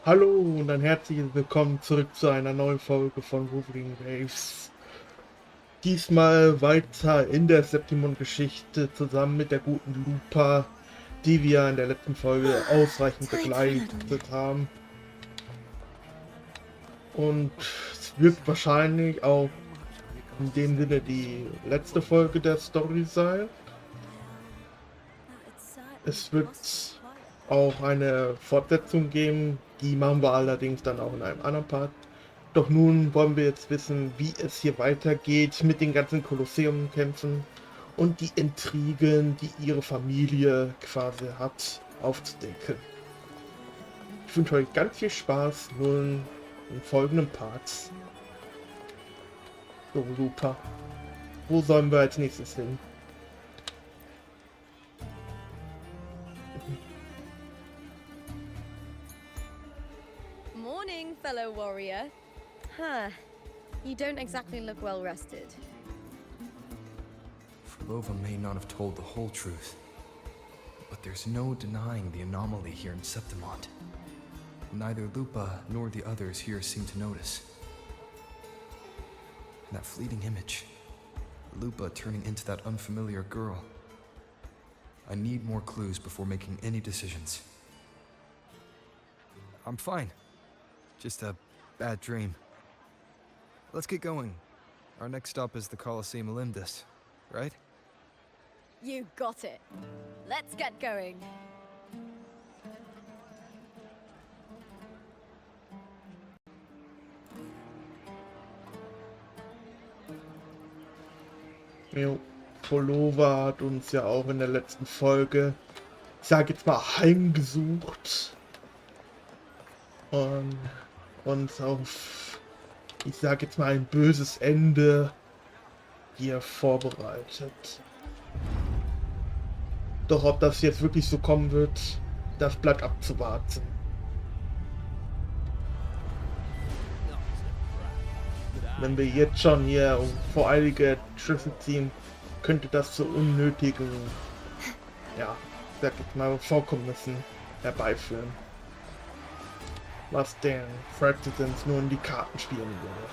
Hallo und ein herzliches Willkommen zurück zu einer neuen Folge von Wuthering Waves. Diesmal weiter in der Septimont-Geschichte zusammen mit der guten Lupa, die wir in der letzten Folge ausreichend begleitet haben. Und es wird wahrscheinlich auch in dem Sinne die letzte Folge der Story sein. Es wird auch eine Fortsetzung geben, die machen wir allerdings dann auch in einem anderen Part. Doch nun wollen wir jetzt wissen, wie es hier weitergeht mit den ganzen Kolosseumkämpfen und die Intrigen, die ihre Familie quasi hat, aufzudecken. Ich wünsche euch ganz viel Spaß nun in folgenden Parts. So, super. Wo sollen wir als nächstes hin? Morning, fellow warrior. Huh. You don't exactly look well rested. Frolova may not have told the whole truth, but there's no denying the anomaly here in Septimont. Neither Lupa nor the others here seem to notice. That fleeting image, Lupa turning into that unfamiliar girl. I need more clues before making any decisions. I'm fine. Just a bad dream. Let's get going. Our next stop is the Colosseum Olympus, right? You got it. Let's get going. Jo, Frolova hat uns ja auch in der letzten Folge, ich sage jetzt mal, heimgesucht und uns auf, ich sage jetzt mal, ein böses Ende hier vorbereitet. Doch ob das jetzt wirklich so kommen wird, das bleibt abzuwarten. Wenn wir jetzt schon hier voreilige Schlüsse ziehen, könnte das zu unnötigen, ja, sag ich mal, Vorkommnissen herbeiführen. Was den Fractals nur in die Karten spielen würde.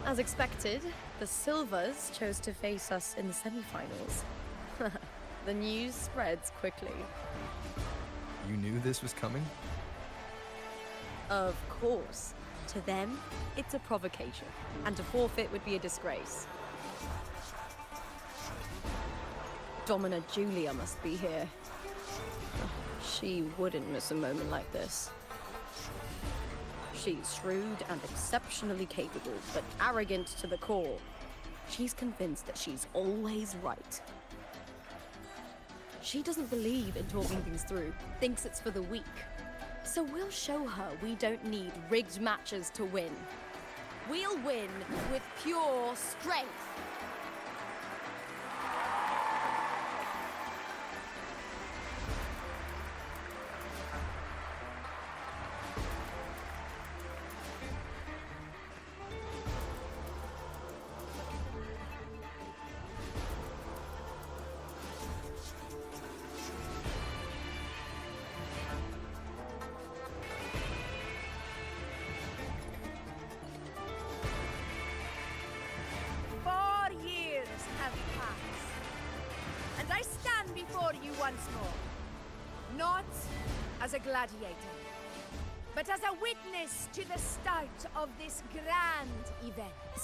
As expected, the Silvers chose to face us in the semi-finals. The news spreads quickly. You knew this was coming? Of course. To them, it's a provocation, and to forfeit would be a disgrace. Domina Julia must be here. She wouldn't miss a moment like this. She's shrewd and exceptionally capable, but arrogant to the core. She's convinced that she's always right. She doesn't believe in talking things through, thinks it's for the weak. So we'll show her we don't need rigged matches to win. We'll win with pure strength. once more. Not as a gladiator, but as a witness to the start of this grand event.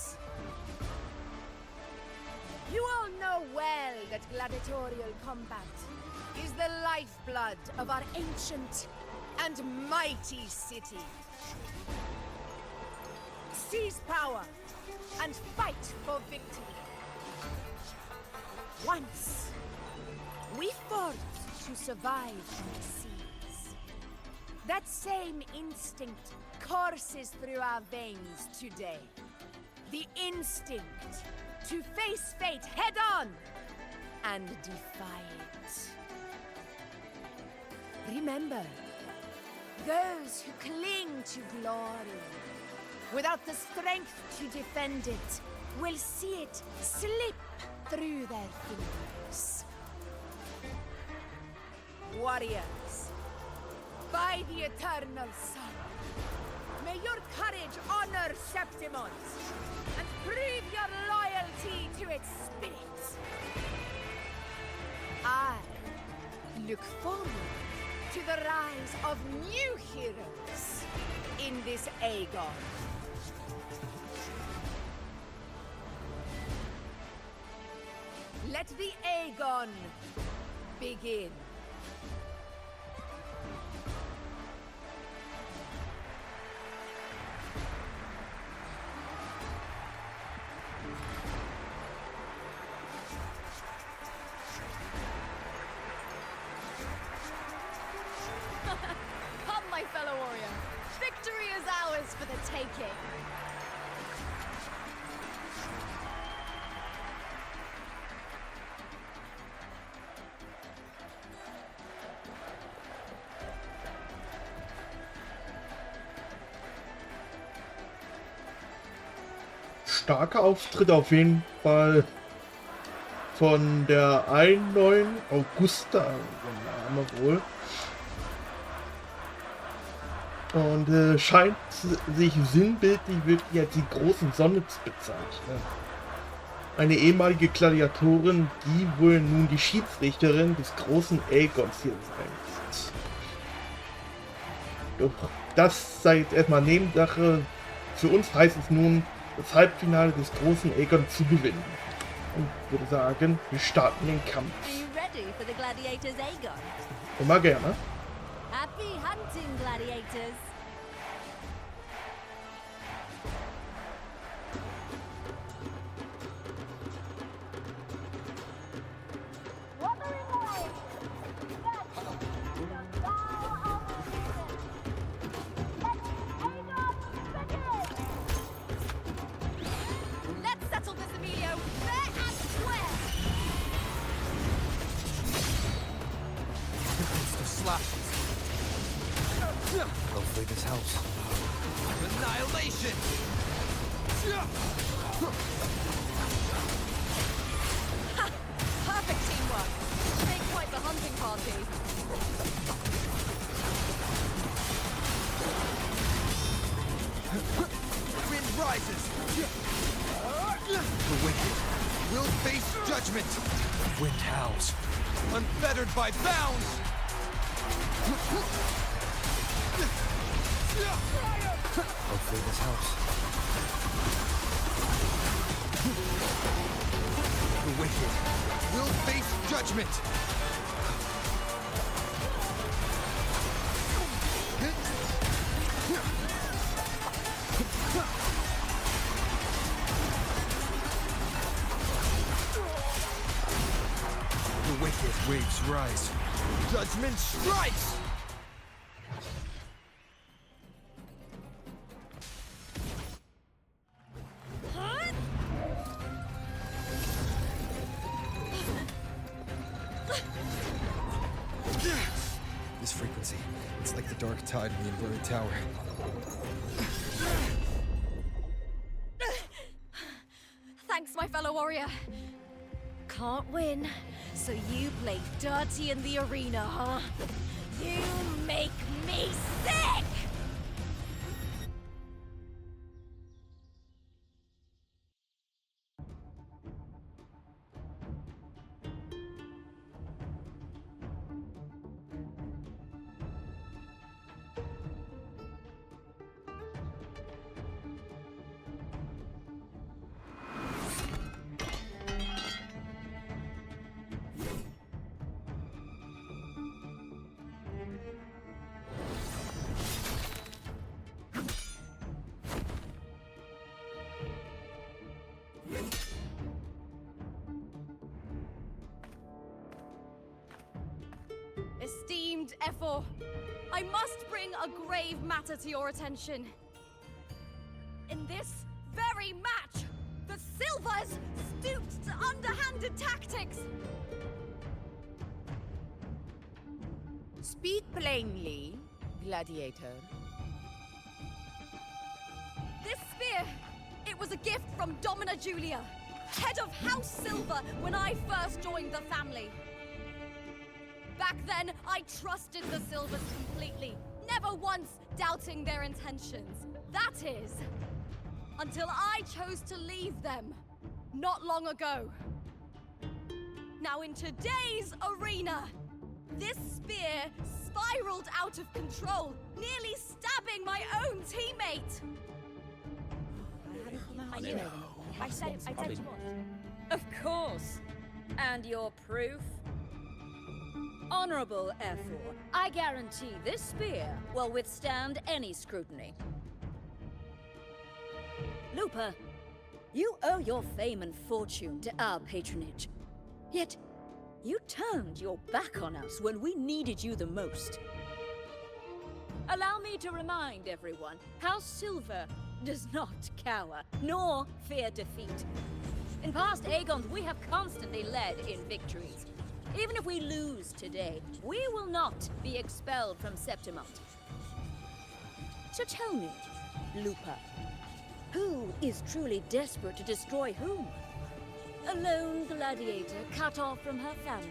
You all know well that gladiatorial combat is the lifeblood of our ancient and mighty city. Seize power and fight for victory. Once, we fought to survive on the seas. That same instinct courses through our veins today. The instinct to face fate head-on and defy it. Remember, those who cling to glory without the strength to defend it will see it slip through their fingers. Warriors, by the eternal sun, may your courage honor Septimont and prove your loyalty to its spirit. I look forward to the rise of new heroes in this Aegon. Let the Aegon begin. Come, my fellow warrior. Victory is ours for the taking. Starker Auftritt auf jeden Fall von der einen neuen Augusta, der Name wohl. Und scheint sich sinnbildlich wirklich als die große Sonne zu bezeichnen. Eine ehemalige Gladiatorin, die wohl nun die Schiedsrichterin des großen Aegons hier sein wird. Doch das sei jetzt erstmal Nebensache. Für uns heißt es nun, das Halbfinale des großen Aegon zu gewinnen. Und ich würde sagen, wir starten den Kampf. Are you ready for the gladiators, Aegon? Immer gerne. Happy hunting, gladiators! Let's settle this, Emilio, fair and square! Slashes. Hopefully this helps. Annihilation! Ha! Perfect teamwork! Make quite the hunting party. Wind rises! The wicked will face judgment! Wind howls, unfettered by bounds! Hopefully this helps. The wicked will face judgment! The wicked waves rise. Judgment strikes! This frequency, it's like the dark tide in the inverted tower. Thanks, my fellow warrior. Can't win, so you play dirty in the arena, huh? You make me sick! Efor. I must bring a grave matter to your attention. In this very match, the Silvers stooped to underhanded tactics. Speak plainly, gladiator. This spear, it was a gift from Domina Julia, head of House Silver when I first joined the family. Back then, I trusted the Silvers completely, never once doubting their intentions. That is, until I chose to leave them, not long ago. Now in today's arena, this spear spiraled out of control, nearly stabbing my own teammate. I said you would. Of course. And your proof? Honorable Efor, I guarantee this spear will withstand any scrutiny. Lupa, you owe your fame and fortune to our patronage. Yet, you turned your back on us when we needed you the most. Allow me to remind everyone, House Silver does not cower, nor fear defeat. In past Aegons, we have constantly led in victories. Even if we lose today, we will not be expelled from Septimont. So tell me, Lupa, who is truly desperate to destroy whom? A lone gladiator cut off from her family?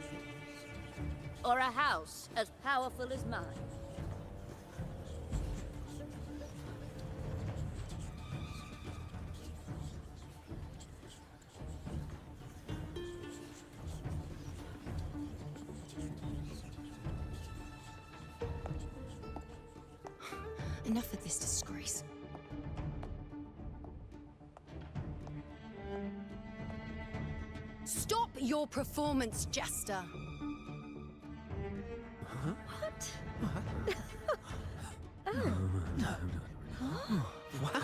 Or a house as powerful as mine? Enough of this disgrace. Stop your performance, Jester. What? What?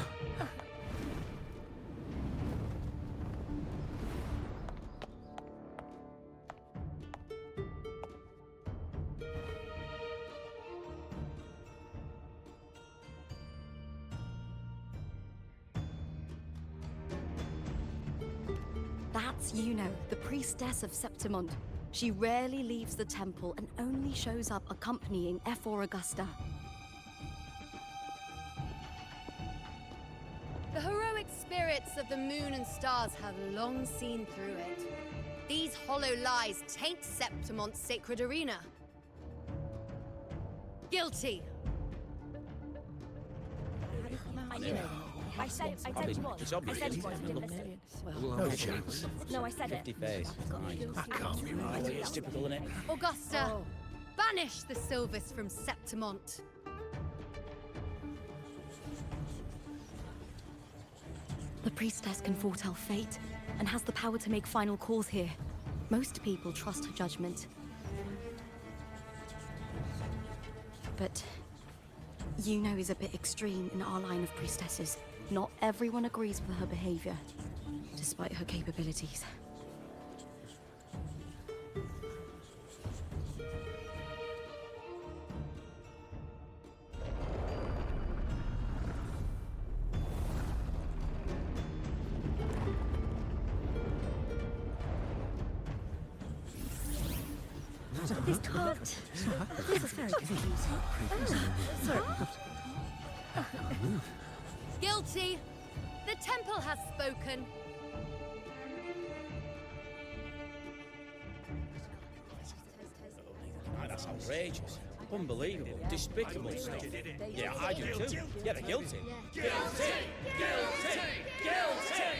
That's Yuno, the priestess of Septimont. She rarely leaves the temple and only shows up accompanying Efor Augusta. The heroic spirits of the moon and stars have long seen through it. These hollow lies taint Septimont's sacred arena. Guilty. I said you would. It's obvious. I said you would. No chance. No, I said it. 50 face. That can't be right. It's typical, isn't it? Augusta, banish the Silvers from Septimont. The priestess can foretell fate and has the power to make final calls here. Most people trust her judgment. But Yuno is a bit extreme in our line of priestesses. Not everyone agrees with her behavior, despite her capabilities. This can't. This is very confusing. Sorry. Guilty. The temple has spoken. That's outrageous. Unbelievable. Despicable stuff. Yeah, I do too. Yeah, they're guilty. Guilty! Guilty! Guilty!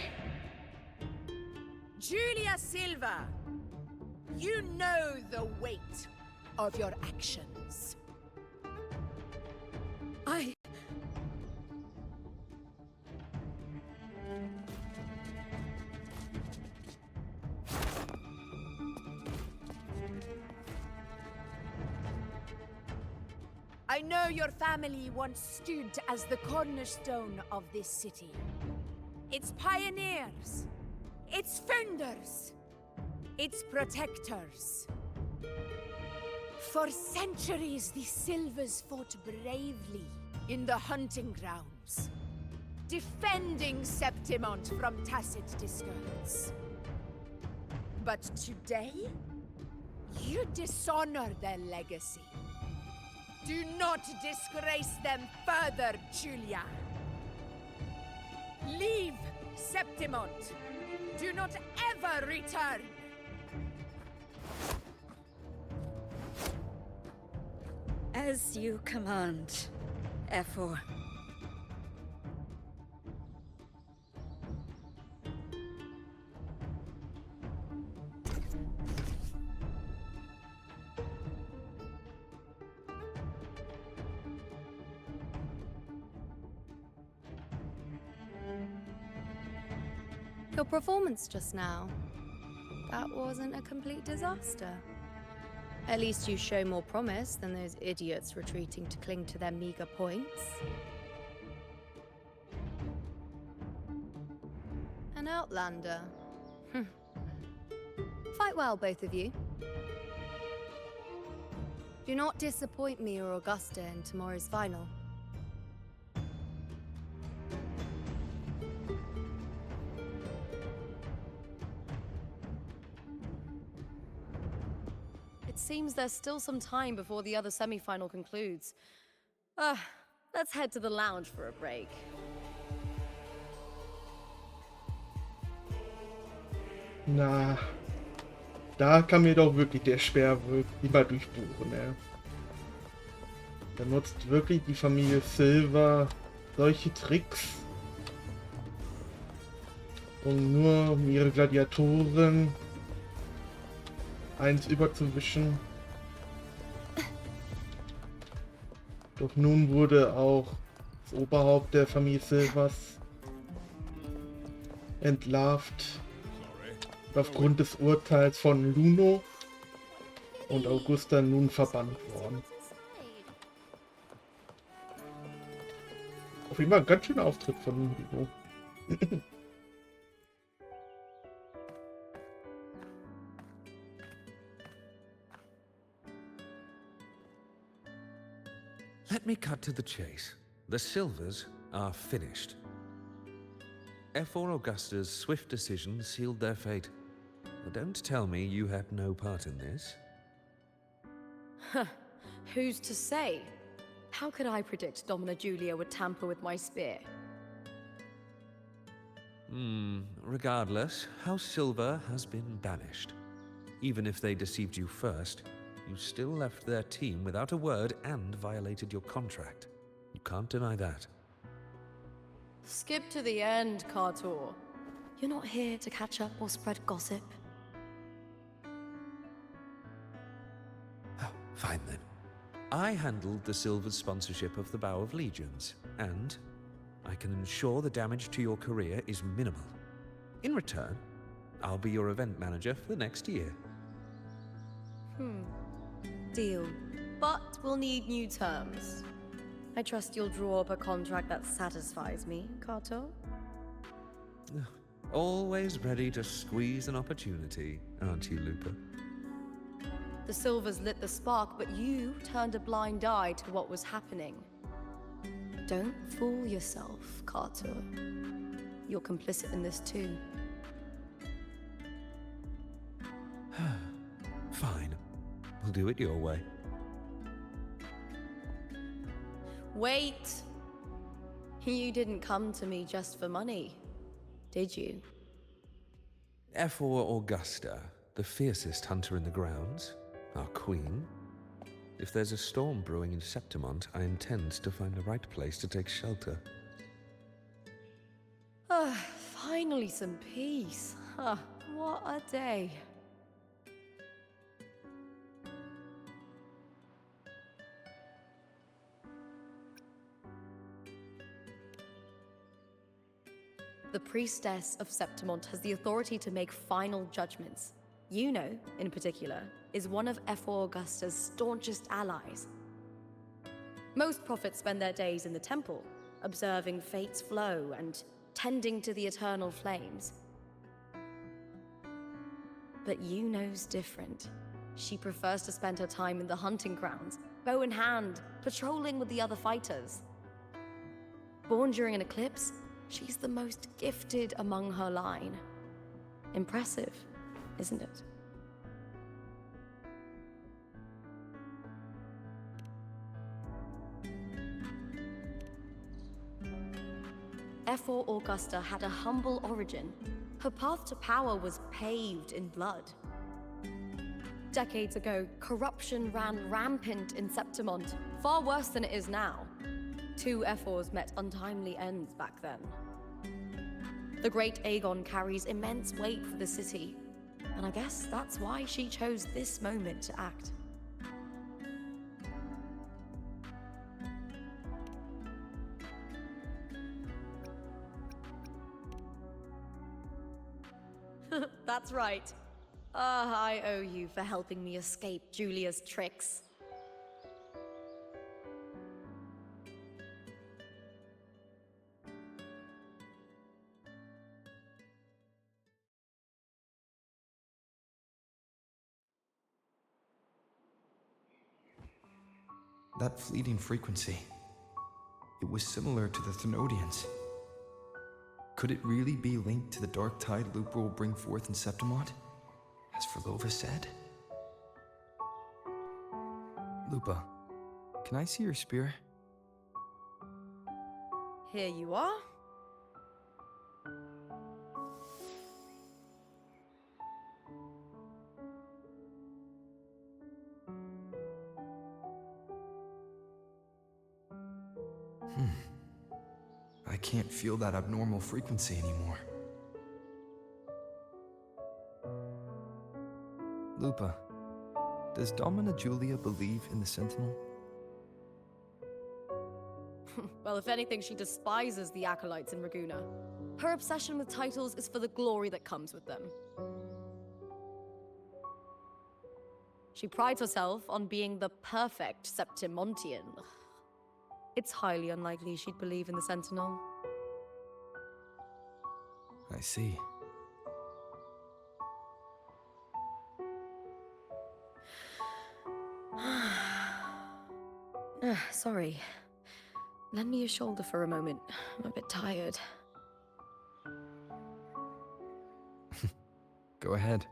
Julia Silva, you know the weight of your actions. I know your family once stood as the cornerstone of this city. Its pioneers, its founders, its protectors. For centuries, the Silvers fought bravely in the hunting grounds, defending Septimont from tacit discords. But today, you dishonor their legacy. Do not disgrace them further, Julia. Leave Septimont. Do not ever return. As you command, Efor. Your performance just now, that wasn't a complete disaster. At least you show more promise than those idiots retreating to cling to their meager points. An outlander. Fight well, both of you. Do not disappoint me or Augusta in tomorrow's final. It seems there's still some time before the other semi-final concludes. Let's head to the lounge for a break. Na, da kann mir doch wirklich der Sperrwürg immer durchbohren, ne? Da nutzt wirklich die Familie Silver solche Tricks, um ihre Gladiatoren eins überzuwischen. Doch nun wurde auch das Oberhaupt der Familie Silvers entlarvt. Aufgrund des Urteils von Luno und Augusta nun verbannt worden. Auf jeden Fall ein ganz schöner Auftritt von Luno. Let me cut to the chase. The Silvers are finished. Efor Augusta's swift decision sealed their fate. But don't tell me you had no part in this. Who's to say? How could I predict Domina Julia would tamper with my spear? Regardless, House Silver has been banished. Even if they deceived you first, you still left their team without a word and violated your contract. You can't deny that. Skip to the end, Kartor. You're not here to catch up or spread gossip. Fine then. I handled the Silver's sponsorship of the Bow of Legions, and I can ensure the damage to your career is minimal. In return, I'll be your event manager for the next year. Deal. But we'll need new terms. I trust you'll draw up a contract that satisfies me, Kartor. Always ready to squeeze an opportunity, aren't you, Lupa? The Silvers lit the spark, but you turned a blind eye to what was happening. Don't fool yourself, Kartor. You're complicit in this too. Fine. We'll do it your way. Wait! You didn't come to me just for money, did you? Efor Augusta, the fiercest hunter in the grounds, our queen. If there's a storm brewing in Septimont, I intend to find the right place to take shelter. Finally some peace. What a day. The priestess of Septimont has the authority to make final judgments. Yuno, in particular, is one of Efor Augusta's staunchest allies. Most prophets spend their days in the temple, observing fate's flow and tending to the eternal flames. But Yuno's different. She prefers to spend her time in the hunting grounds, bow in hand, patrolling with the other fighters. Born during an eclipse, she's the most gifted among her line. Impressive, isn't it? F4 Augusta had a humble origin. Her path to power was paved in blood. Decades ago, corruption ran rampant in Septimont, far worse than it is now. 2 F4s met untimely ends back then. The Great Aegon carries immense weight for the city, and I guess that's why she chose this moment to act. That's right. I owe you for helping me escape Julia's tricks. That fleeting frequency. It was similar to the Thenodians. Could it really be linked to the dark tide Lupa will bring forth in Septimont, as Verlova said? Lupa, can I see your spear? Here you are. I can't feel that abnormal frequency anymore. Lupa, does Domina Julia believe in the Sentinel? Well, if anything, she despises the acolytes in Raguna. Her obsession with titles is for the glory that comes with them. She prides herself on being the perfect Septimontian. It's highly unlikely she'd believe in the Sentinel. I see. Sorry. Lend me your shoulder for a moment. I'm a bit tired. Go ahead.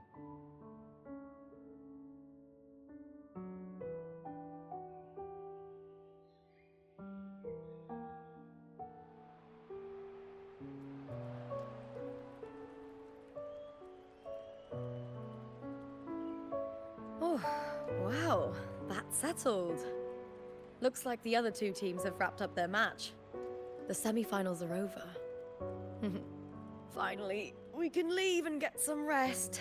Oh, wow. That's settled. Looks like the other 2 teams have wrapped up their match. The semi-finals are over. Finally, we can leave and get some rest.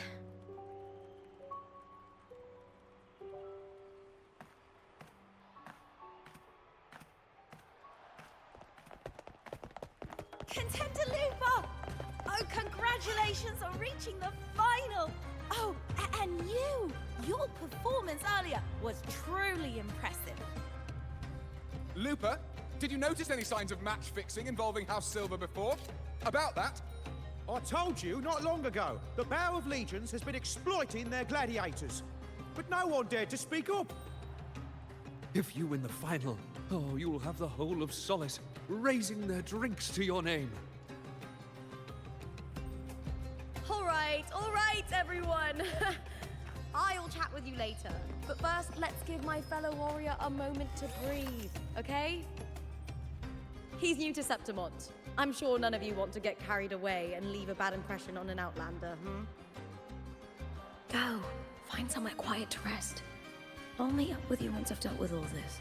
Contender Lupa! Oh, congratulations on reaching the final! Oh, and your performance earlier was truly impressive. Lupa, did you notice any signs of match fixing involving House Silver before? About that? I told you not long ago, the Bow of Legions has been exploiting their gladiators. But no one dared to speak up. If you win the final, oh, you'll have the whole of Solace raising their drinks to your name. All right, everyone. I'll chat with you later. But first, let's give my fellow warrior a moment to breathe, okay? He's new to Septimont. I'm sure none of you want to get carried away and leave a bad impression on an outlander, Go. Find somewhere quiet to rest. I'll meet up with you once I've dealt with all this.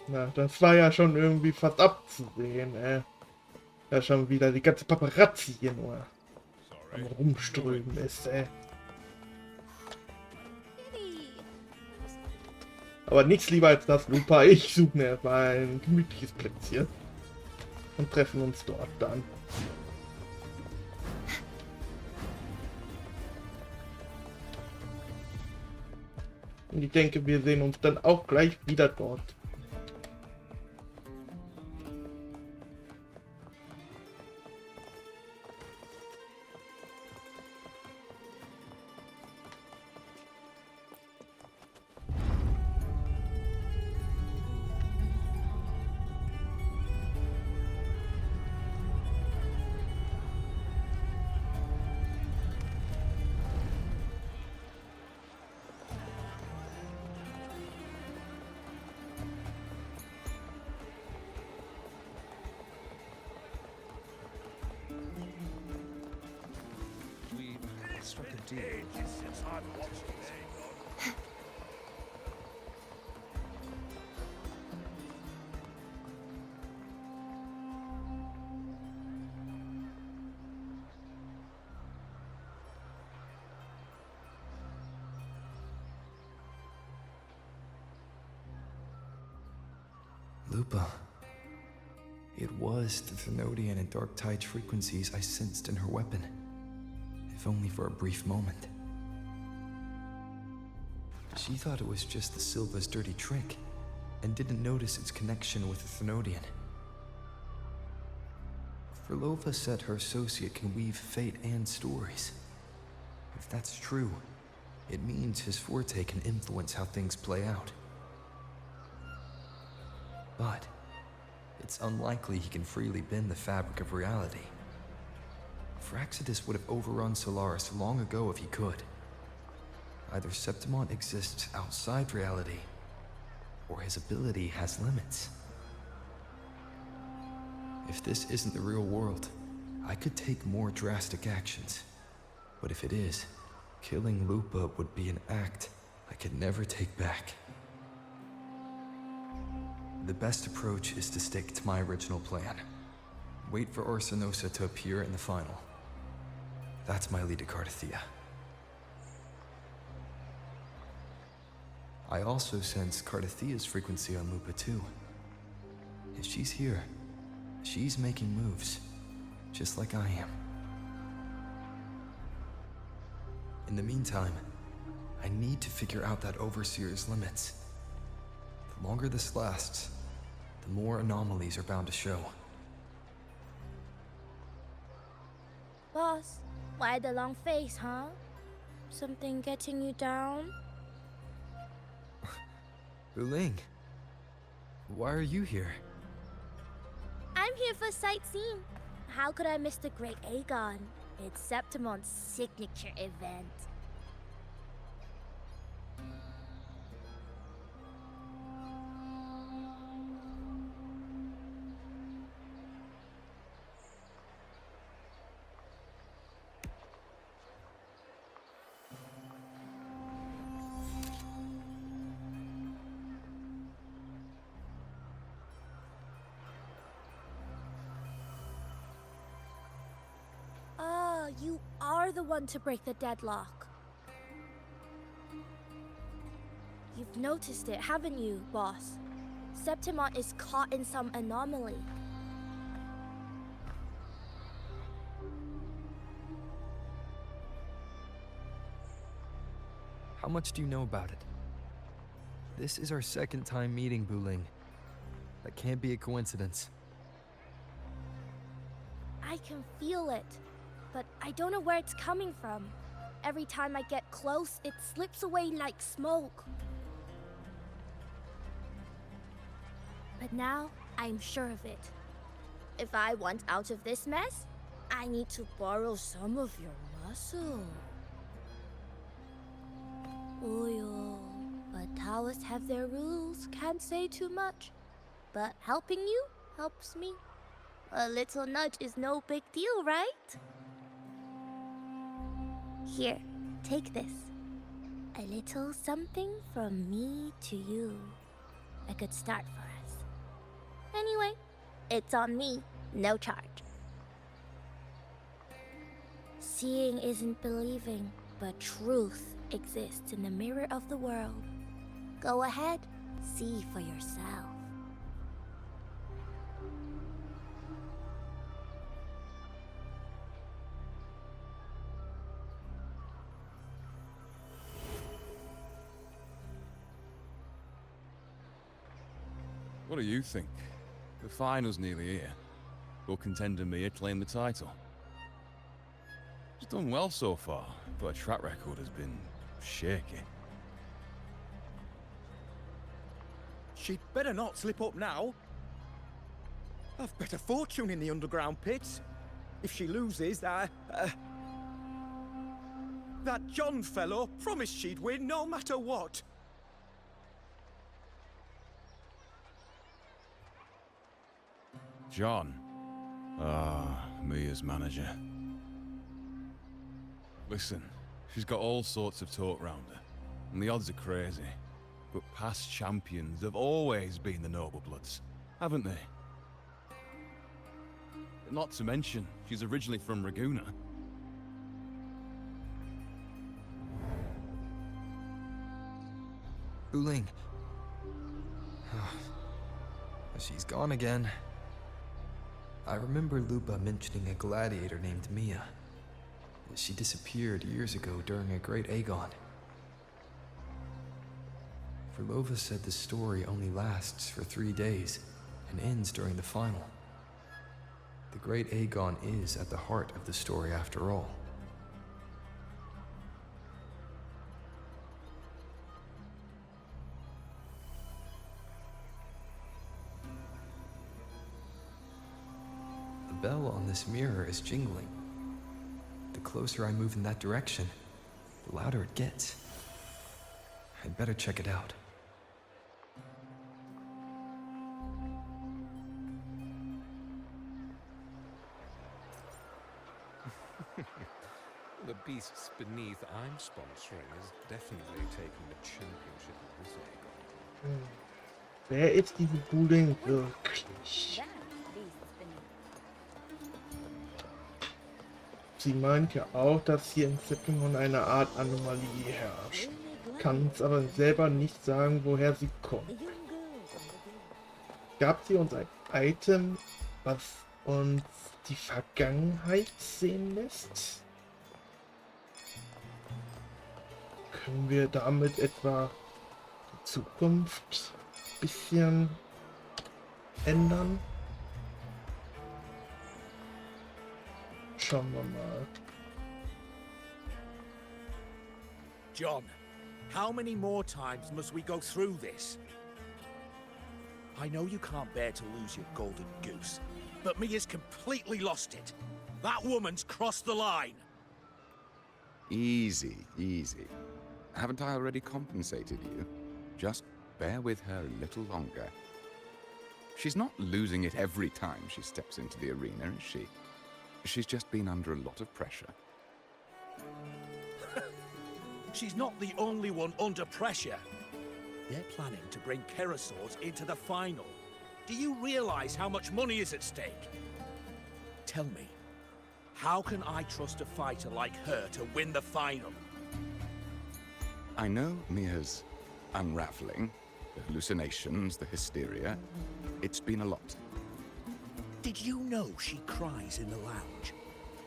Na, das war ja schon irgendwie fast abzusehen, Da schon wieder die ganze Paparazzi hier nur am Rumströmen ist, Aber nichts lieber als das, Lupa. Ich suche mir mal ein gemütliches Plätzchen und treffen uns dort dann. Und ich denke, wir sehen uns dann auch gleich wieder dort. We struck a deal. Lupa. It was the Thenodian and Dark Tide's frequencies I sensed in her weapon, if only for a brief moment. She thought it was just the Silva's dirty trick, and didn't notice its connection with the Thenodian. Frolova said her associate can weave fate and stories. If that's true, it means his forte can influence how things play out. But it's unlikely he can freely bend the fabric of reality. Fraxidus would have overrun Solaris long ago if he could. Either Septimont exists outside reality, or his ability has limits. If this isn't the real world, I could take more drastic actions. But if it is, killing Lupa would be an act I could never take back. The best approach is to stick to my original plan. Wait for Arsenosa to appear in the final. That's my lead to Cardathia. I also sense Cardathia's frequency on Lupa too. If she's here, she's making moves, just like I am. In the meantime, I need to figure out that Overseer's limits. The longer this lasts, the more anomalies are bound to show. Boss, why the long face, huh? Something getting you down? Wuling, why are you here? I'm here for sightseeing. How could I miss the Great Aegon? It's Septimont's signature event. You are the one to break the deadlock. You've noticed it, haven't you, boss? Septimont is caught in some anomaly. How much do you know about it? This is our second time meeting, Wuling. That can't be a coincidence. I can feel it, but I don't know where it's coming from. Every time I get close, it slips away like smoke. But now, I'm sure of it. If I want out of this mess, I need to borrow some of your muscle. Oil. But Taoists have their rules, can't say too much. But helping you helps me. A little nudge is no big deal, right? Here, take this. A little something from me to you. A good start for us. Anyway, it's on me, no charge. Seeing isn't believing, but truth exists in the mirror of the world. Go ahead, see for yourself. What do you think? The final's nearly here. Will contender Mia claim the title? She's done well so far, but her track record has been shaky. She'd better not slip up now. I've bet a fortune in the underground pits. If she loses, that John fellow promised she'd win no matter what. John. Mia's manager. Listen, she's got all sorts of talk round her, and the odds are crazy. But past champions have always been the noble bloods, haven't they? Not to mention, she's originally from Raguna. Wuling. She's gone again. I remember Lupa mentioning a gladiator named Mia. She disappeared years ago during a great Aegon. Verlova said the story only lasts for 3 days and ends during the final. The great Aegon is at the heart of the story after all. The bell on this mirror is jingling. The closer I move in that direction, the louder it gets. I'd better check it out. The beasts beneath I'm sponsoring is definitely taking the championship of this Aegon. Wer ist diese Wuthering wirklich? Sie meint ja auch, dass hier in Septimont eine Art Anomalie herrscht. Kann uns aber selber nicht sagen, woher sie kommt. Gab sie uns ein Item, was uns die Vergangenheit sehen lässt? Können wir damit etwa die Zukunft ein bisschen ändern? Schauen wir mal. John, how many more times must we go through this? I know you can't bear to lose your golden goose, but Mia's completely lost it. That woman's crossed the line. Easy, easy. Haven't I already compensated you? Just bear with her a little longer. She's not losing it every time she steps into the arena, is she? She's just been under a lot of pressure. She's not the only one under pressure. They're planning to bring Kerasaurs into the final. Do you realize how much money is at stake? Tell me, how can I trust a fighter like her to win the final? I know Mia's unraveling, the hallucinations, the hysteria. It's been a lot. Did you know she cries in the lounge?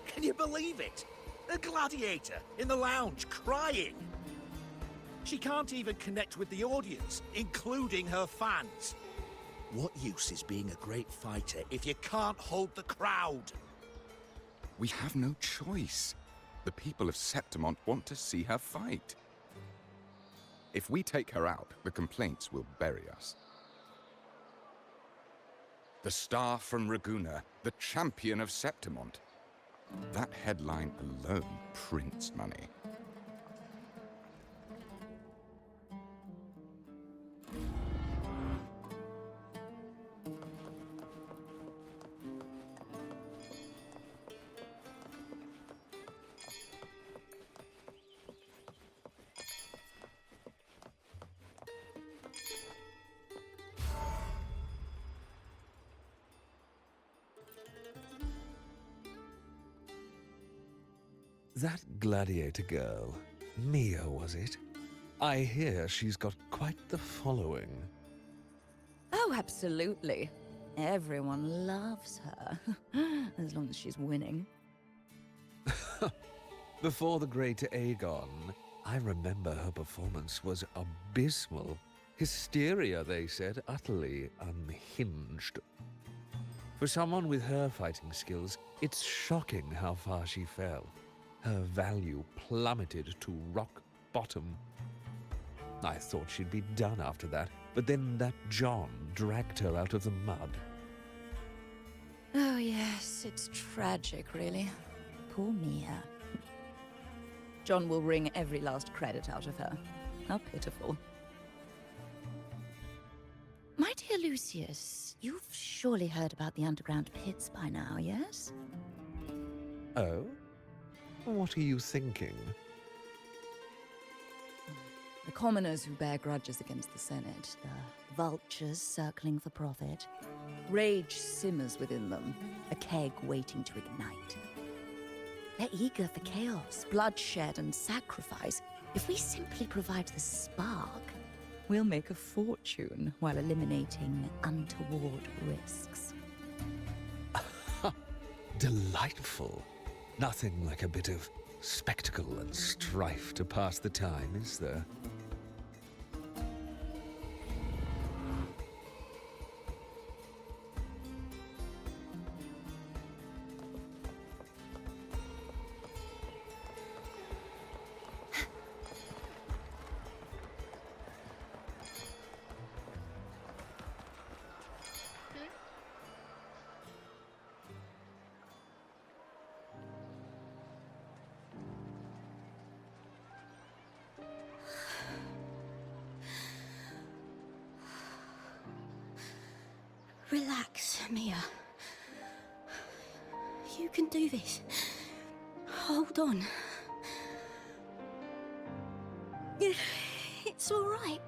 Can you believe it? A gladiator in the lounge crying. She can't even connect with the audience, including her fans. What use is being a great fighter if you can't hold the crowd? We have no choice. The people of Septimont want to see her fight. If we take her out, the complaints will bury us. The star from Raguna, the champion of Septimont. That headline alone prints money. That gladiator girl, Mia, was it? I hear she's got quite the following. Oh, absolutely. Everyone loves her, as long as she's winning. Before the great Aegon, I remember her performance was abysmal. Hysteria, they said, utterly unhinged. For someone with her fighting skills, it's shocking how far she fell. Her value plummeted to rock bottom. I thought she'd be done after that, but then that John dragged her out of the mud. Oh, yes, it's tragic, really. Poor Mia. John will wring every last credit out of her. How pitiful. My dear Lucius, you've surely heard about the underground pits by now, yes? Oh? What are you thinking? The commoners who bear grudges against the Senate, the vultures circling for profit. Rage simmers within them, a keg waiting to ignite. They're eager for chaos, bloodshed, and sacrifice. If we simply provide the spark, we'll make a fortune while eliminating untoward risks. Delightful. Nothing like a bit of spectacle and strife to pass the time, is there? Relax, Mia. You can do this. Hold on. It's all right.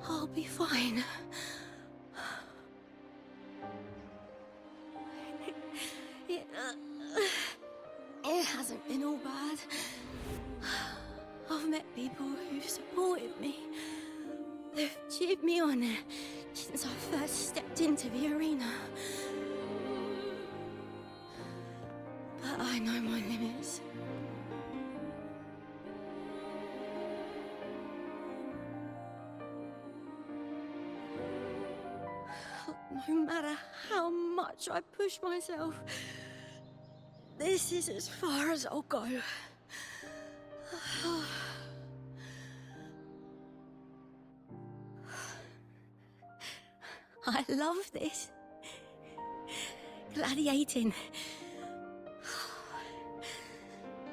I'll be fine. It hasn't been all bad. I've met people who've supported me. They've cheered me on since I first stepped into the arena. But I know my limits. No matter how much I push myself, this is as far as I'll go. I love this. Gladiating.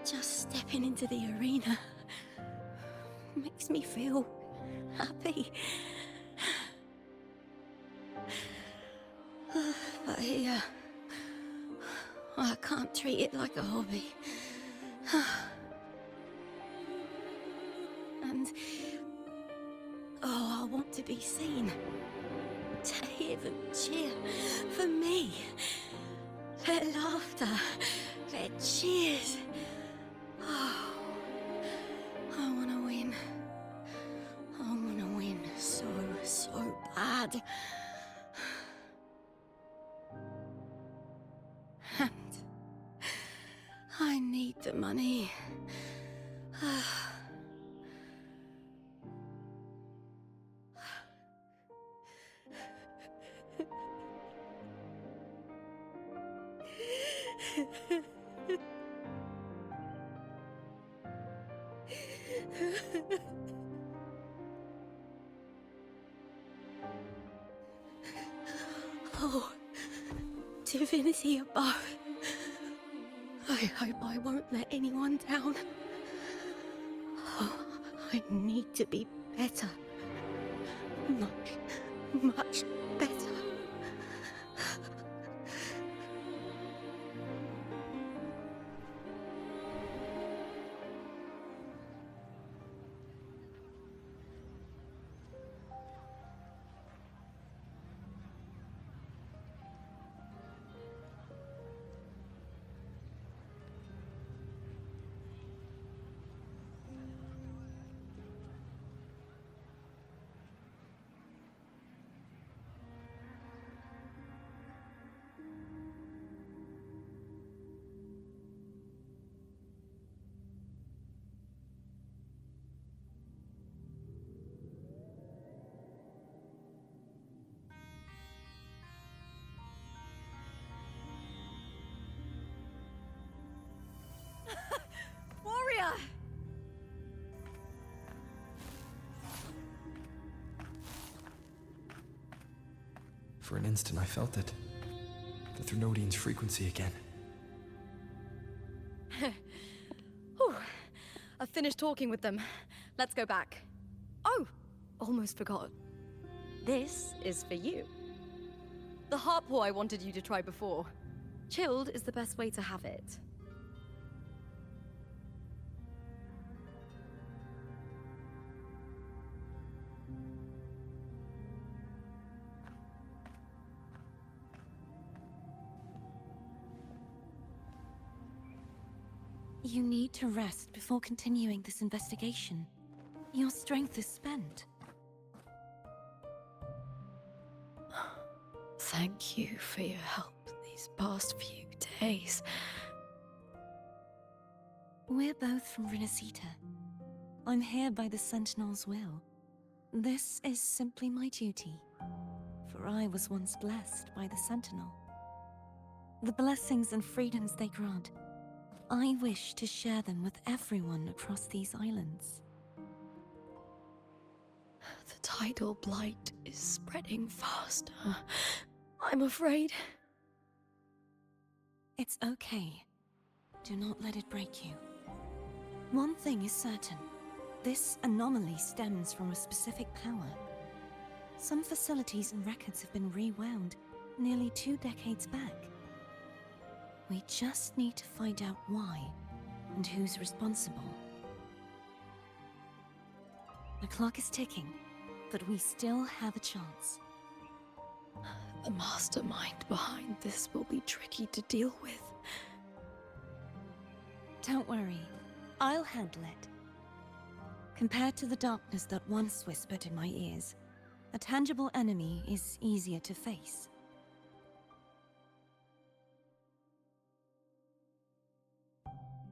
Just stepping into the arena makes me feel happy. But here, I can't treat it like a hobby. And, I want to be seen. To hear them cheer for me. Their laughter, their cheers. Oh, I want to win. I want to win so bad. And I need the money. Oh, divinity above. I hope I won't let anyone down. Oh, I need to be better. Much better. For an instant, I felt it. The Thrunodian's frequency again. Whew. I've finished talking with them. Let's go back. Oh, almost forgot. This is for you. The harpor I wanted you to try before. Chilled is the best way to have it. You need to rest before continuing this investigation. Your strength is spent. Thank you for your help these past few days. We're both from Renacita. I'm here by the Sentinel's will. This is simply my duty, for I was once blessed by the Sentinel. The blessings and freedoms they grant, I wish to share them with everyone across these islands. The tidal blight is spreading faster. I'm afraid. It's okay. Do not let it break you. One thing is certain. This anomaly stems from a specific power. Some facilities and records have been rewound nearly 2 decades back. We just need to find out why and who's responsible. The clock is ticking, but we still have a chance. The mastermind behind this will be tricky to deal with. Don't worry, I'll handle it. Compared to the darkness that once whispered in my ears, a tangible enemy is easier to face.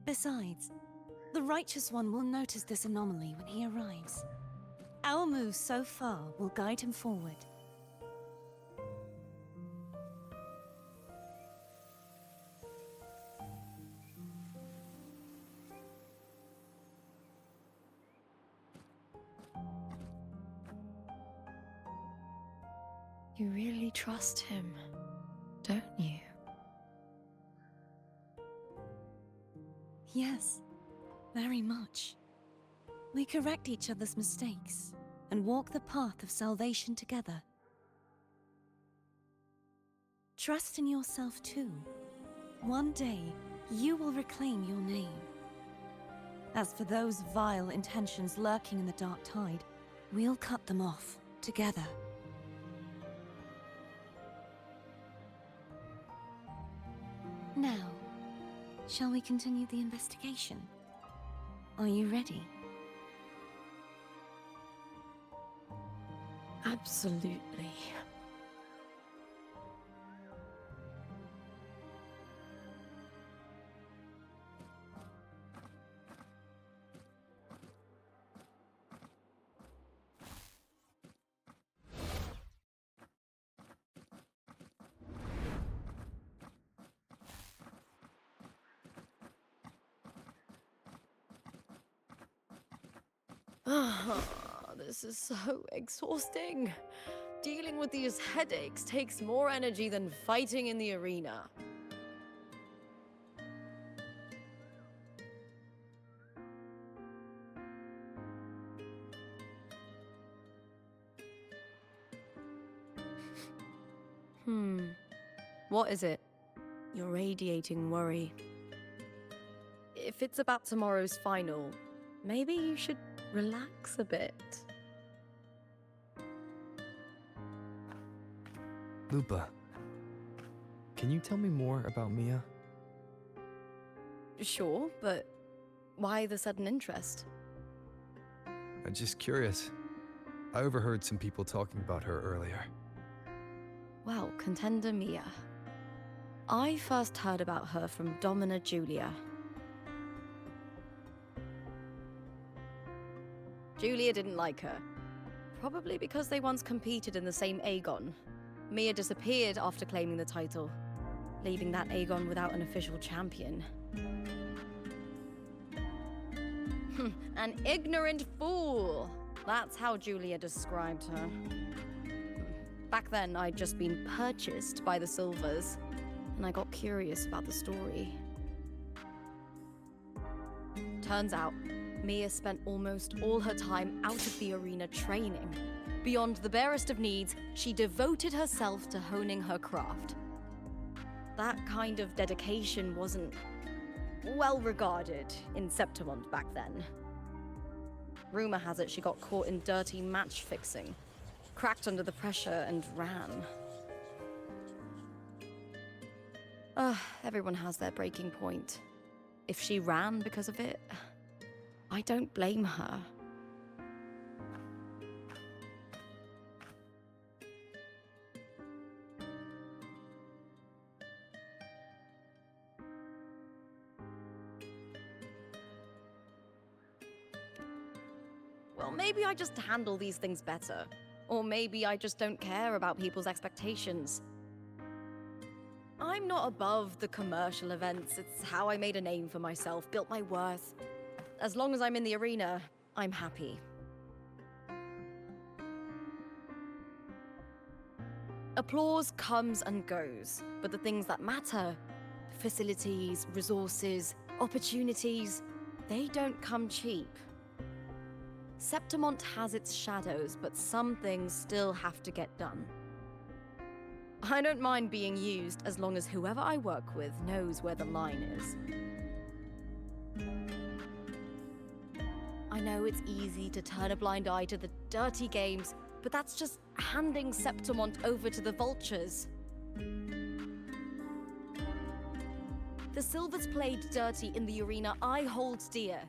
Besides, the Righteous One will notice this anomaly when he arrives. Our moves so far will guide him forward. You really trust him, don't you? Yes, very much. We correct each other's mistakes and walk the path of salvation together. Trust in yourself too. One day, you will reclaim your name. As for those vile intentions lurking in the dark tide, we'll cut them off together. Now, shall we continue the investigation? Are you ready? Absolutely. This is so exhausting. Dealing with these headaches takes more energy than fighting in the arena. What is it? You're radiating worry. If it's about tomorrow's final, maybe you should relax a bit. Lupa, can you tell me more about Mia? Sure, but why the sudden interest? I'm just curious. I overheard some people talking about her earlier. Well, contender Mia. I first heard about her from Domina Julia. Julia didn't like her. Probably because they once competed in the same Aegon. Mia disappeared after claiming the title, leaving that Aegon without an official champion. An ignorant fool! That's how Julia described her. Back then, I'd just been purchased by the Silvers, and I got curious about the story. Turns out, Mia spent almost all her time out of the arena training. Beyond the barest of needs, she devoted herself to honing her craft. That kind of dedication wasn't well regarded in Septimont back then. Rumor has it she got caught in dirty match fixing, cracked under the pressure, and ran. Everyone has their breaking point. If she ran because of it, I don't blame her. Well, maybe I just handle these things better. Or maybe I just don't care about people's expectations. I'm not above the commercial events. It's how I made a name for myself, built my worth. As long as I'm in the arena, I'm happy. Applause comes and goes, but the things that matter, facilities, resources, opportunities, they don't come cheap. Septimont has its shadows, but some things still have to get done. I don't mind being used as long as whoever I work with knows where the line is. I know it's easy to turn a blind eye to the dirty games, but that's just handing Septimont over to the vultures. The Silvers played dirty in the arena I hold dear.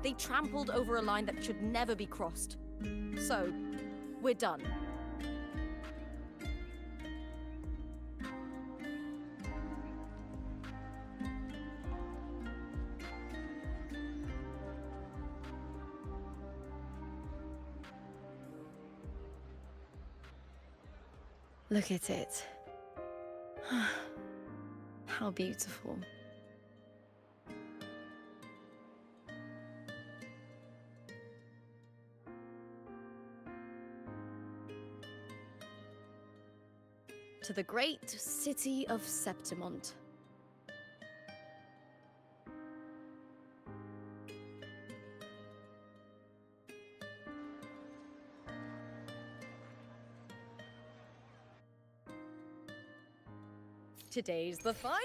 They trampled over a line that should never be crossed. So, we're done. Look at it. How beautiful. To the great city of Septimont. Today's the final!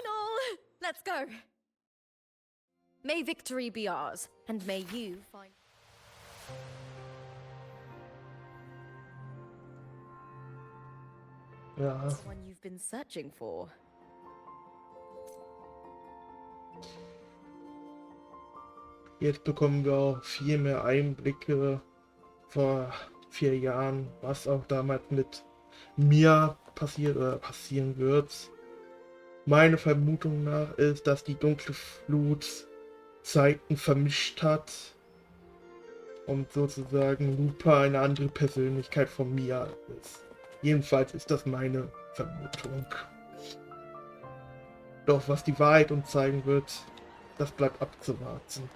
Let's go! May victory be ours, and may you find... Ja. It's the one you've been searching for. Jetzt bekommen wir auch viel mehr Einblicke vor 4 Jahren, was auch damals mit mir passiert oder passieren wird. Meine Vermutung nach ist, dass die dunkle Flut Zeiten vermischt hat und sozusagen Lupa eine andere Persönlichkeit von mir ist. Jedenfalls ist das meine Vermutung. Doch was die Wahrheit uns zeigen wird, das bleibt abzuwarten.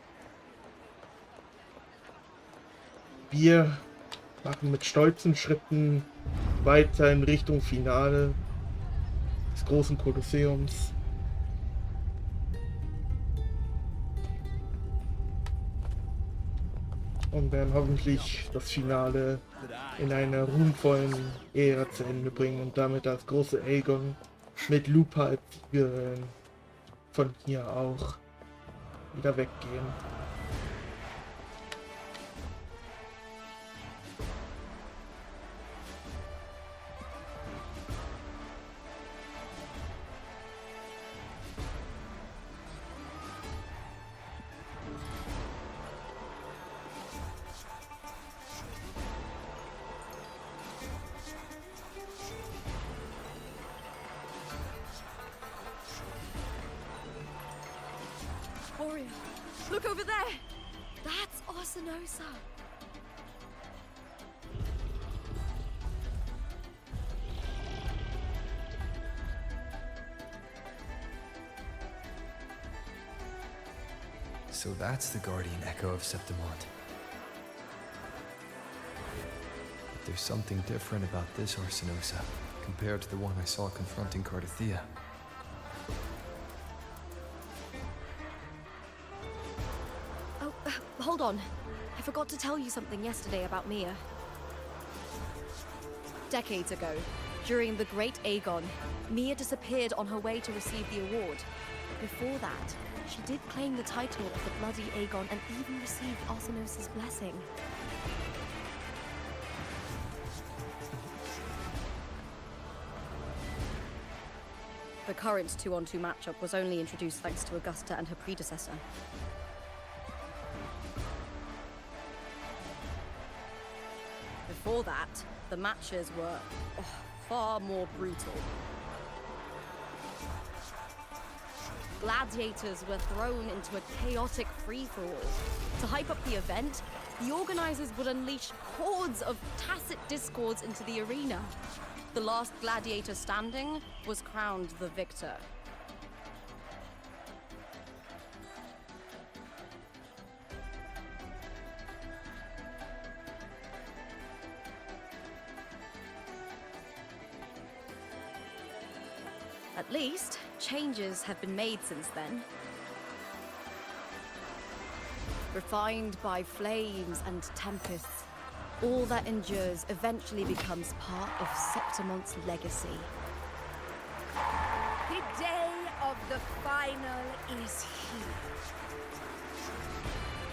Wir machen mit stolzen Schritten weiter in Richtung Finale des großen Kolosseums. Und werden hoffentlich das Finale in einer ruhmvollen Ära zu Ende bringen und damit das große Aegon mit Lupa als Siegerin von hier auch wieder weggehen. Warrior, look over there! That's Arsinosa! So that's the guardian echo of Septimont. But there's something different about this Arsinosa. compared to the one I saw confronting Cardathea. Oh, hold on. I forgot to tell you something yesterday about Mia. Decades ago, during the Great Aegon, Mia disappeared on her way to receive the award. Before that, she did claim the title of the Bloody Aegon and even received Arsenos' blessing. The current 2-on-2 matchup was only introduced thanks to Augusta and her predecessor. Before that, the matches were far more brutal. Gladiators were thrown into a chaotic free-for-all. To hype up the event, the organizers would unleash hordes of tacit discords into the arena. The last gladiator standing was crowned the victor. At least, changes have been made since then. Refined by flames and tempests, all that endures eventually becomes part of Septimont's legacy. The day of the final is here.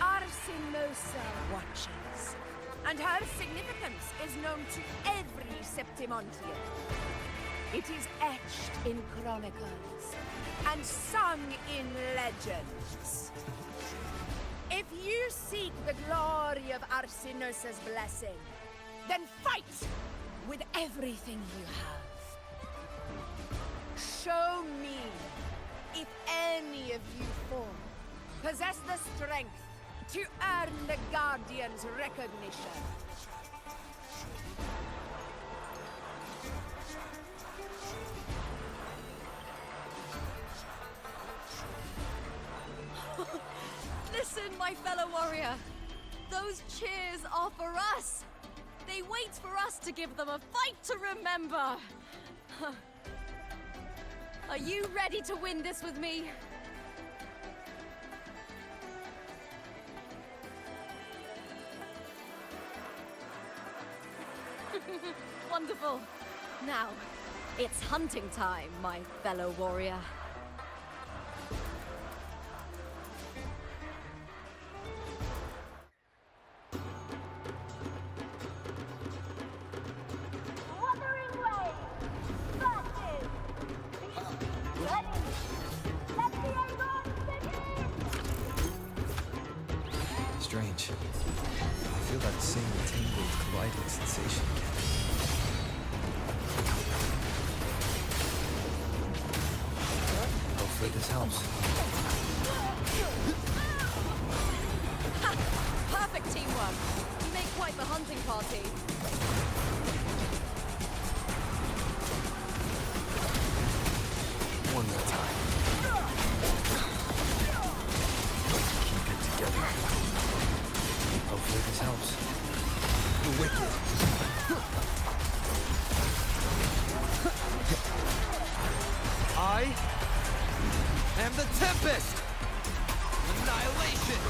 Arsinosa watches, and her significance is known to every Septimontian. It is etched in chronicles and sung in legends. If you seek the glory of Arsinosa's blessing, then fight with everything you have. Show me if any of you four possess the strength to earn the Guardian's recognition. Listen, my fellow warrior. Those cheers are for us. They wait for us to give them a fight to remember. Are you ready to win this with me? Wonderful. Now, it's hunting time, my fellow warrior. Strange. I feel that same tingled, colliding sensation again. Hopefully this helps. Ha! Perfect teamwork. You make quite the hunting party. One more time. Keep it together. Hopefully this helps. Wicked. I am the Tempest! Annihilation!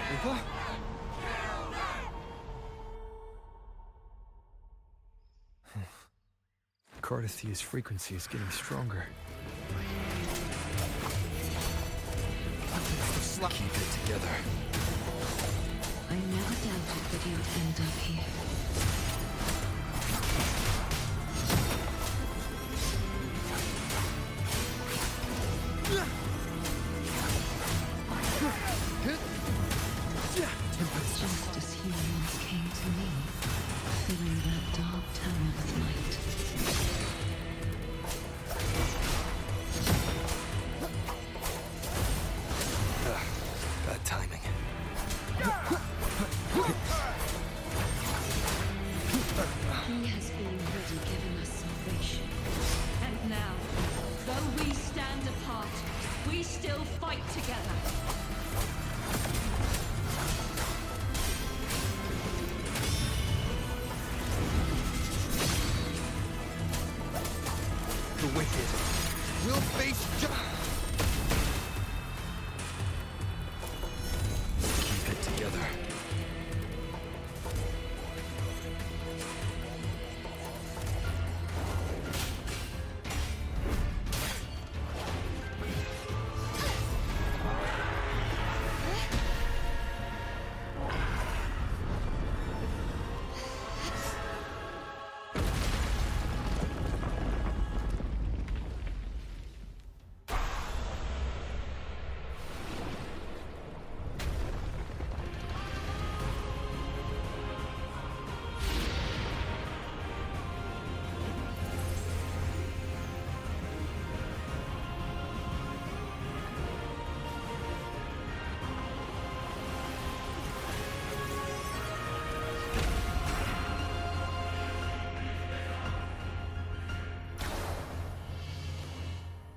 Lupa? Cardathea's frequency is getting stronger. Keep it together. I never doubted that you'd end up here. we still fight together. The wicked will face justice. Keep it together.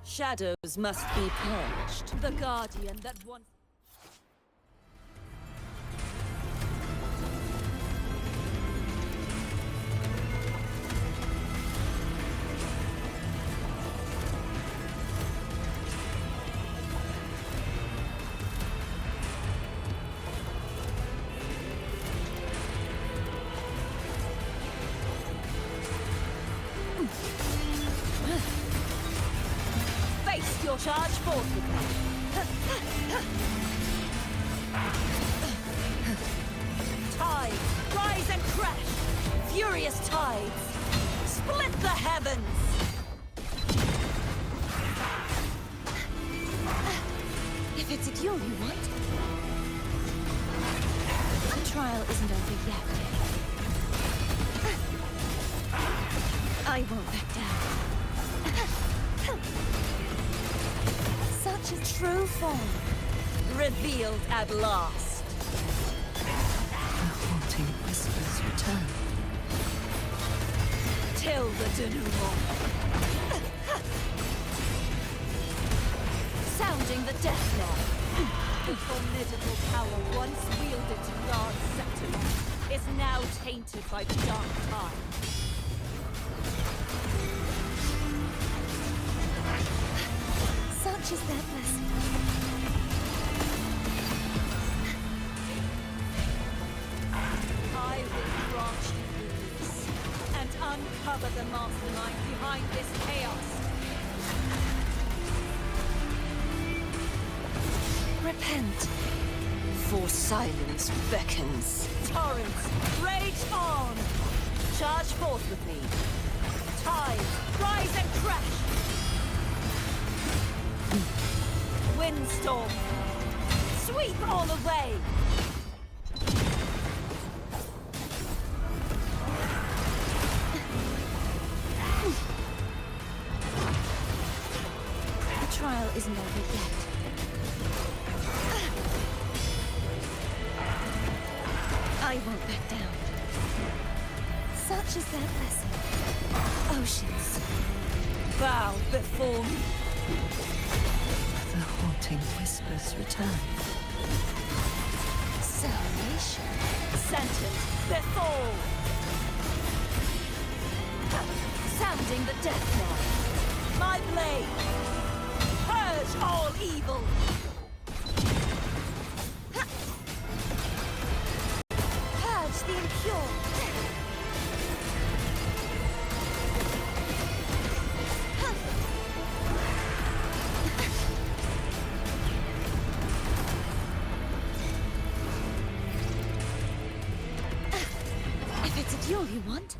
Shadows must be purged. The guardian that once... Face your charge forth with me. Tides, rise and crash. Furious tides, split the heavens. If it's a duel you want, the trial isn't over yet. I won't back down. Such a true form. Revealed at last. The haunting whispers return. Till the denouement. Sounding the death knell. The formidable power once wielded to guard Septimont is now tainted by the dark tide. Such is their blessing. I will grant you release and uncover the mastermind behind this chaos. Repent, for silence beckons. Torrents, rage on! Charge forth with me. Tides, rise and crash! Windstorm, sweep all away! The trial isn't over yet. I won't back down. Such is their blessing. Oceans, Bow before me. The haunting whispers return. salvation. Sentence before. Sounding the death knell. My blade. Purge all evil. Purge the impure. If it's a duel you want.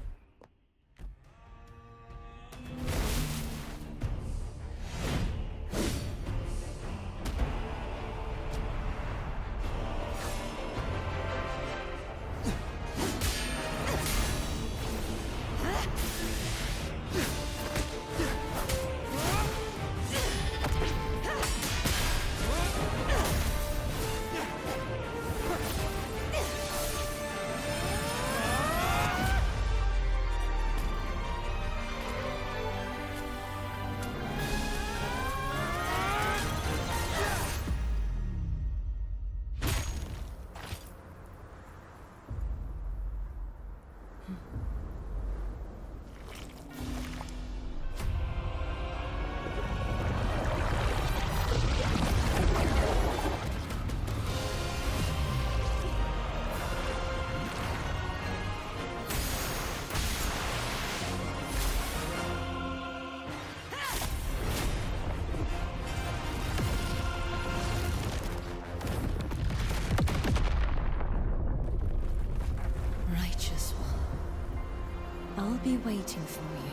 waiting for you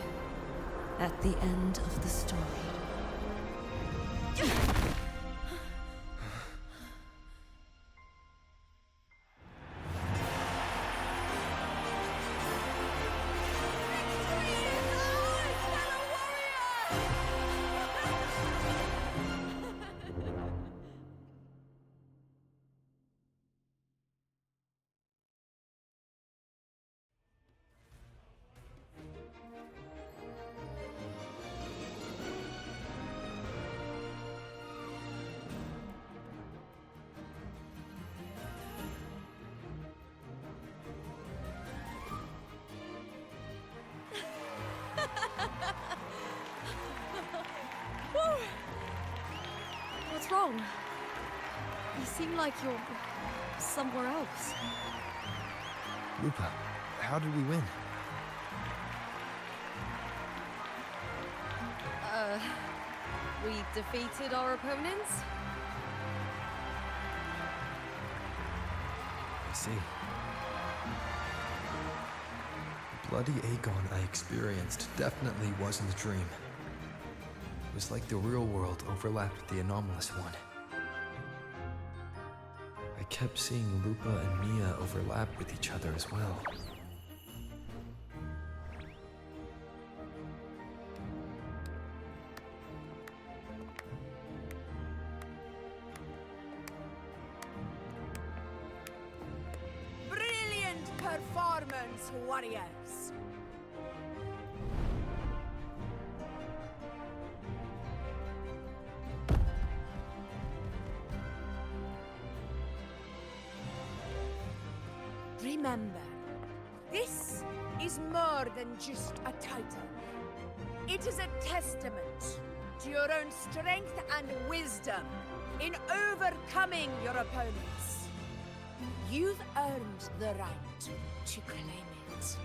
at the end of the story. What's wrong? You seem like you're somewhere else. Lupa, how did we win? We defeated our opponents? I see. The bloody Aegon I experienced definitely wasn't a dream. It was like the real world overlapped with the anomalous one. I kept seeing Lupa and Mia overlap with each other as well. Brilliant performance, warriors! Remember, this is more than just a title. It is a testament to your own strength and wisdom in overcoming your opponents. You've earned the right to claim it.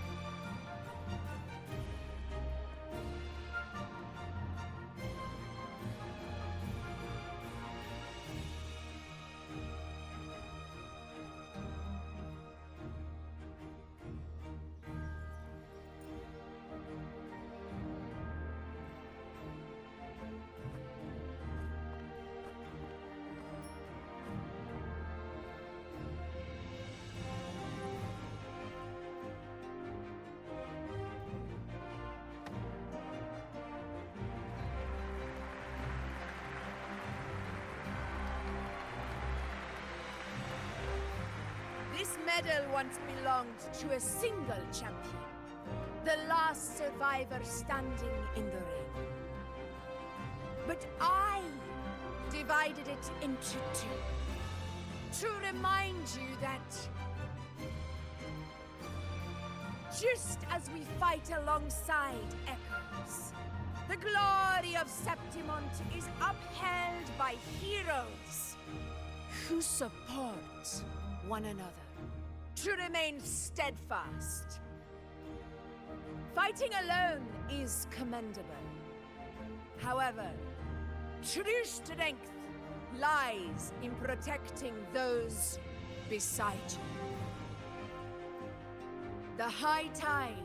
This medal once belonged to a single champion, the last survivor standing in the ring. But I divided it into two, to remind you that just as we fight alongside echoes, the glory of Septimont is upheld by heroes who support one another, to remain steadfast. Fighting alone is commendable. However, true strength lies in protecting those beside you. The high tide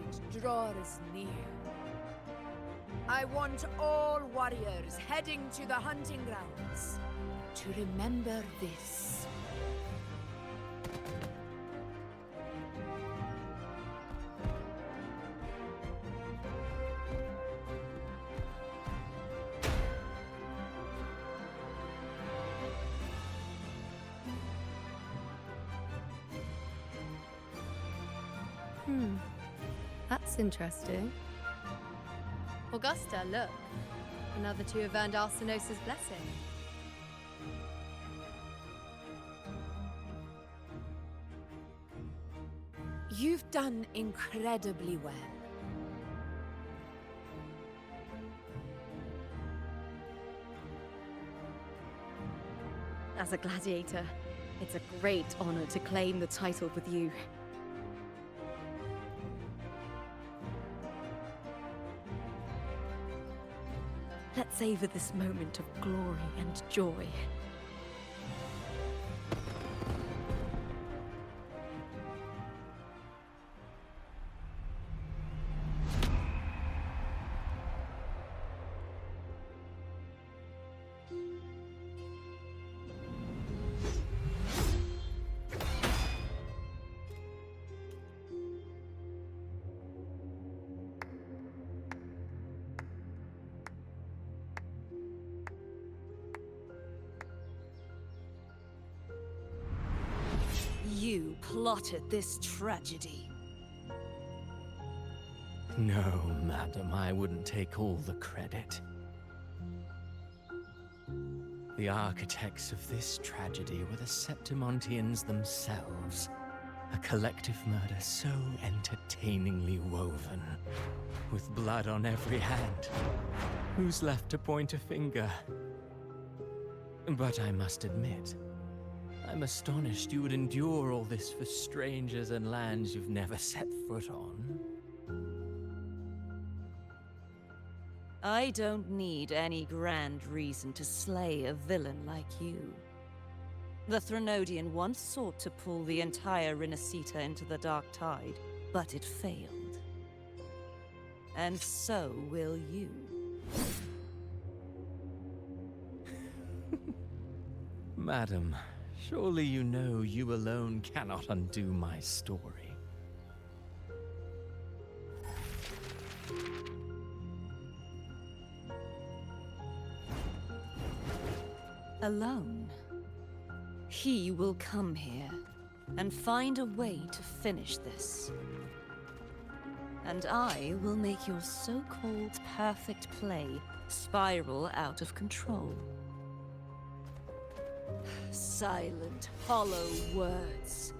draws near. I want all warriors heading to the hunting grounds to remember this. That's interesting. Augusta, look. Another two have earned Arsenos's blessing. You've done incredibly well. As a gladiator, it's a great honor to claim the title with you. Let's savor this moment of glory and joy. plotted this tragedy. No, madam, I wouldn't take all the credit. The architects of this tragedy were the Septimontians themselves. A collective murder so entertainingly woven, with blood on every hand. Who's left to point a finger? But I must admit, I'm astonished you would endure all this for strangers and lands you've never set foot on. I don't need any grand reason to slay a villain like you. The Threnodian once sought to pull the entire Rinascita into the Dark Tide, but it failed. And so will you. Madam, surely you know you alone cannot undo my story. Alone. He will come here and find a way to finish this. And I will make your so-called perfect play spiral out of control. Silent, hollow words.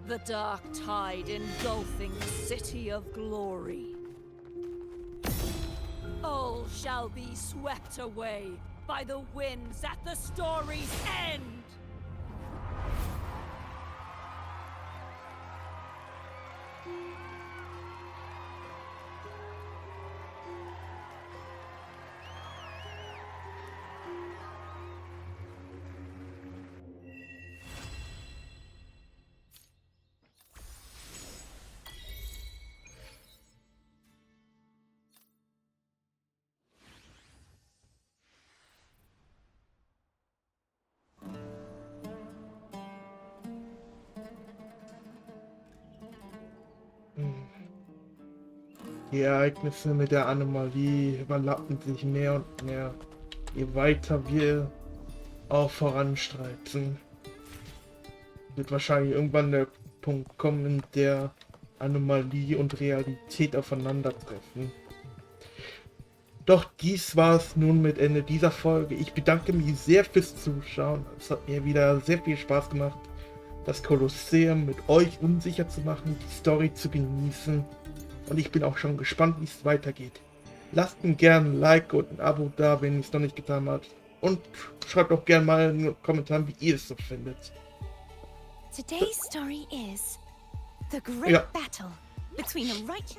The dark tide engulfing the city of glory. All shall be swept away by the winds at the story's end! Die Ereignisse mit der Anomalie überlappen sich mehr und mehr, je weiter wir auch voranstreiten. Wird wahrscheinlich irgendwann der Punkt kommen, in der Anomalie und Realität aufeinandertreffen. Doch dies war es nun mit Ende dieser Folge. Ich bedanke mich sehr fürs Zuschauen. Es hat mir wieder sehr viel Spaß gemacht, das Kolosseum mit euch unsicher zu machen, die Story zu genießen. Und ich bin auch schon gespannt, wie es weitergeht. Lasst mir gerne ein Like und ein Abo da, wenn ihr es noch nicht getan habt. Und schreibt auch gerne mal in den Kommentaren, wie ihr es so findet. Today's story is the great battle between a righteous...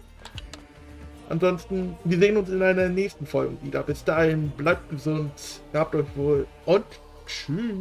Ansonsten, wir sehen uns in einer nächsten Folge wieder. Bis dahin, bleibt gesund, habt euch wohl und tschüss.